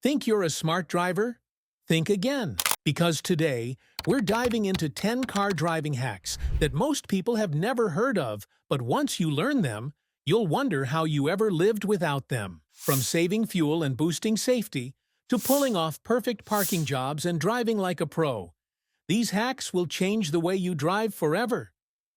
Think you're a smart driver? Think again, because today we're diving into 10 car driving hacks that most people have never heard of, but once you learn them, you'll wonder how you ever lived without them. From saving fuel and boosting safety, to pulling off perfect parking jobs and driving like a pro, these hacks will change the way you drive forever.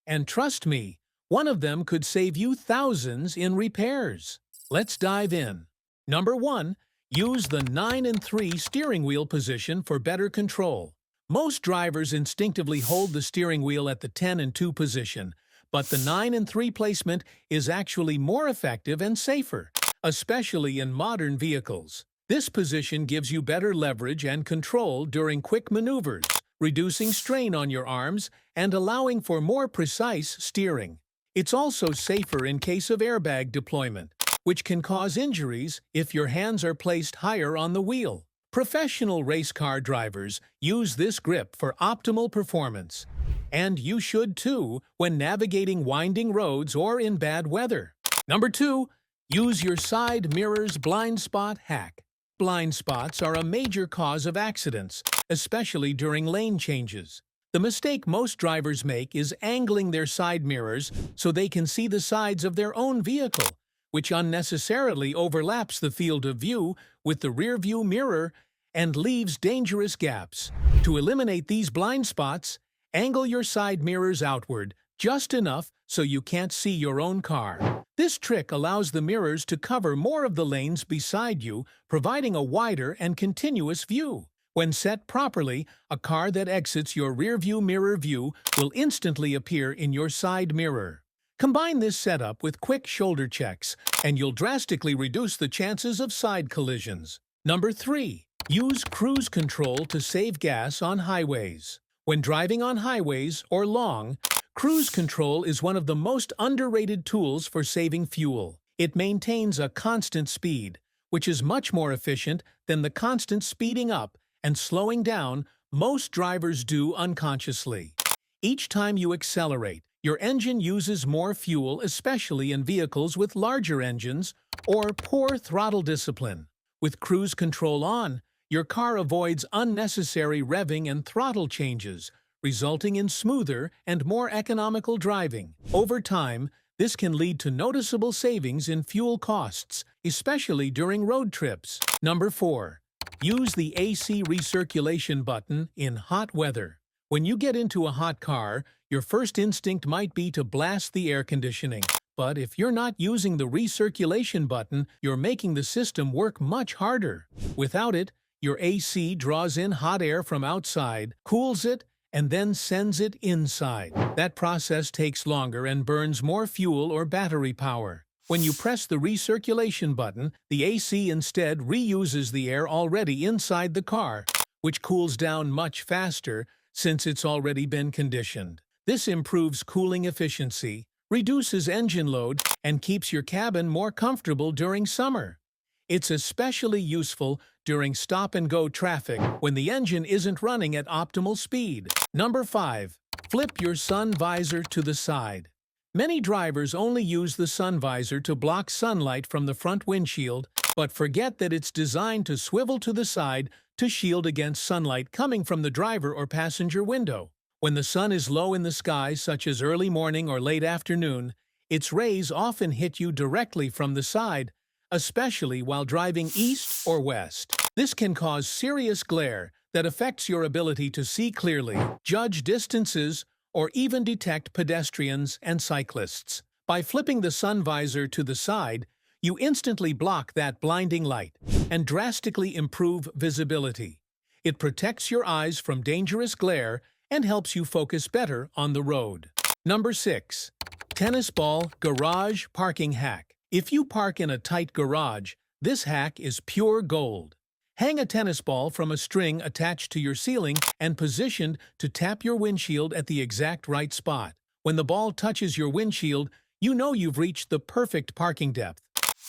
And trust me, one of them could save you thousands in repairs. Let's dive in. Number 1. Use the 9 and 3 steering wheel position for better control. Most drivers instinctively hold the steering wheel at the 10 and 2 position, but the 9 and 3 placement is actually more effective and safer, especially in modern vehicles. This position gives you better leverage and control during quick maneuvers, reducing strain on your arms and allowing for more precise steering. It's also safer in case of airbag deployment, which can cause injuries if your hands are placed higher on the wheel. Professional race car drivers use this grip for optimal performance, and you should too when navigating winding roads or in bad weather. Number 2. Use your side mirrors blind spot hack. Blind spots are a major cause of accidents, especially during lane changes. The mistake most drivers make is angling their side mirrors so they can see the sides of their own vehicle, which unnecessarily overlaps the field of view with the rear-view mirror and leaves dangerous gaps. To eliminate these blind spots, angle your side mirrors outward just enough so you can't see your own car. This trick allows the mirrors to cover more of the lanes beside you, providing a wider and continuous view. When set properly, a car that exits your rear-view mirror view will instantly appear in your side mirror. Combine this setup with quick shoulder checks, and you'll drastically reduce the chances of side collisions. Number 3. Use cruise control to save gas on highways. When driving on highways or long, cruise control is one of the most underrated tools for saving fuel. It maintains a constant speed, which is much more efficient than the constant speeding up and slowing down most drivers do unconsciously. Each time you accelerate, your engine uses more fuel, especially in vehicles with larger engines or poor throttle discipline. With cruise control on, your car avoids unnecessary revving and throttle changes, resulting in smoother and more economical driving. Over time, this can lead to noticeable savings in fuel costs, especially during road trips. Number 4. Use the AC Recirculation Button in hot weather. When you get into a hot car, your first instinct might be to blast the air conditioning. But if you're not using the recirculation button, you're making the system work much harder. Without it, your AC draws in hot air from outside, cools it, and then sends it inside. That process takes longer and burns more fuel or battery power. When you press the recirculation button, the AC instead reuses the air already inside the car, which cools down much faster since it's already been conditioned. This improves cooling efficiency, reduces engine load, and keeps your cabin more comfortable during summer. It's especially useful during stop-and-go traffic when the engine isn't running at optimal speed. Number 5. Flip your sun visor to the side. Many drivers only use the sun visor to block sunlight from the front windshield, but forget that it's designed to swivel to the side to shield against sunlight coming from the driver or passenger window. When the sun is low in the sky, such as early morning or late afternoon, its rays often hit you directly from the side, especially while driving east or west. This can cause serious glare that affects your ability to see clearly, judge distances, or even detect pedestrians and cyclists. By flipping the sun visor to the side, you instantly block that blinding light and drastically improve visibility. It protects your eyes from dangerous glare and helps you focus better on the road. Number 6. Tennis ball garage parking hack. If you park in a tight garage, this hack is pure gold. Hang a tennis ball from a string attached to your ceiling and positioned to tap your windshield at the exact right spot. When the ball touches your windshield, you know you've reached the perfect parking depth.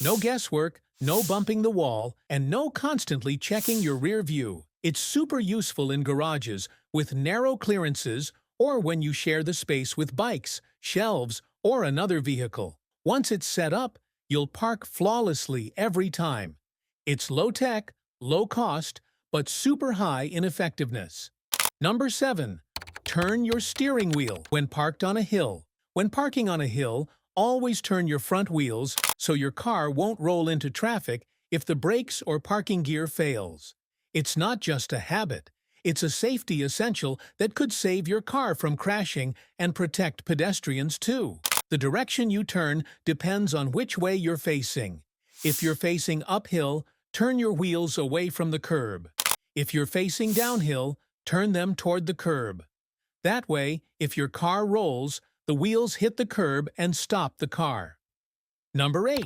No guesswork, no bumping the wall, and no constantly checking your rear view. It's super useful in garages with narrow clearances or when you share the space with bikes, shelves, or another vehicle. Once it's set up, you'll park flawlessly every time. It's low-tech, low cost, but super high in effectiveness. Number 7. Turn your steering wheel when parked on a hill. When parking on a hill, always turn your front wheels so your car won't roll into traffic if the brakes or parking gear fails. It's not just a habit, it's a safety essential that could save your car from crashing and protect pedestrians too. The direction you turn depends on which way you're facing. If you're facing uphill, turn your wheels away from the curb. If you're facing downhill, turn them toward the curb. That way, if your car rolls, the wheels hit the curb and stop the car. Number 8.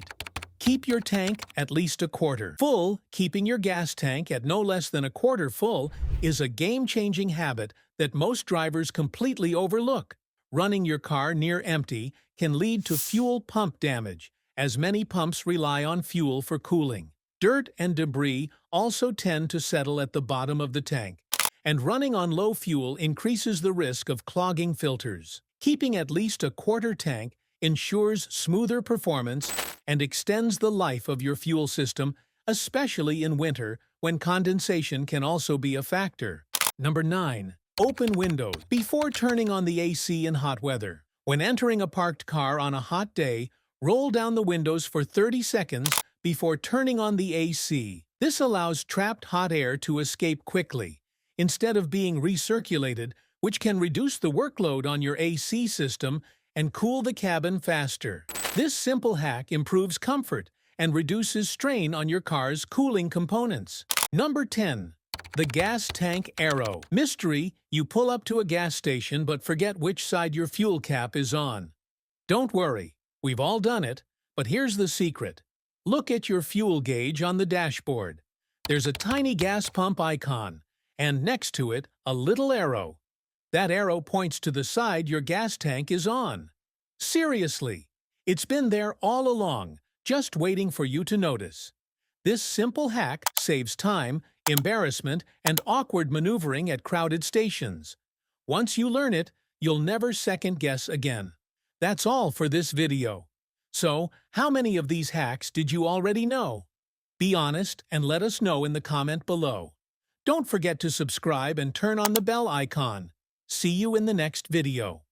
Keep your tank at least a quarter full. Keeping your gas tank at no less than a quarter full is a game-changing habit that most drivers completely overlook. Running your car near empty can lead to fuel pump damage, as many pumps rely on fuel for cooling. Dirt and debris also tend to settle at the bottom of the tank, and running on low fuel increases the risk of clogging filters. Keeping at least a quarter tank ensures smoother performance and extends the life of your fuel system, especially in winter when condensation can also be a factor. Number 9. Open windows before turning on the AC in hot weather. When entering a parked car on a hot day, roll down the windows for 30 seconds before turning on the AC. This allows trapped hot air to escape quickly, instead of being recirculated, which can reduce the workload on your AC system and cool the cabin faster. This simple hack improves comfort and reduces strain on your car's cooling components. Number 10. The gas tank arrow. Mystery: you pull up to a gas station but forget which side your fuel cap is on. Don't worry, we've all done it, but here's the secret. Look at your fuel gauge on the dashboard. There's a tiny gas pump icon, and next to it, a little arrow. That arrow points to the side your gas tank is on. Seriously, it's been there all along, just waiting for you to notice. This simple hack saves time, embarrassment, and awkward maneuvering at crowded stations. Once you learn it, you'll never second-guess again. That's all for this video. So, how many of these hacks did you already know? Be honest and let us know in the comment below. Don't forget to subscribe and turn on the bell icon. See you in the next video.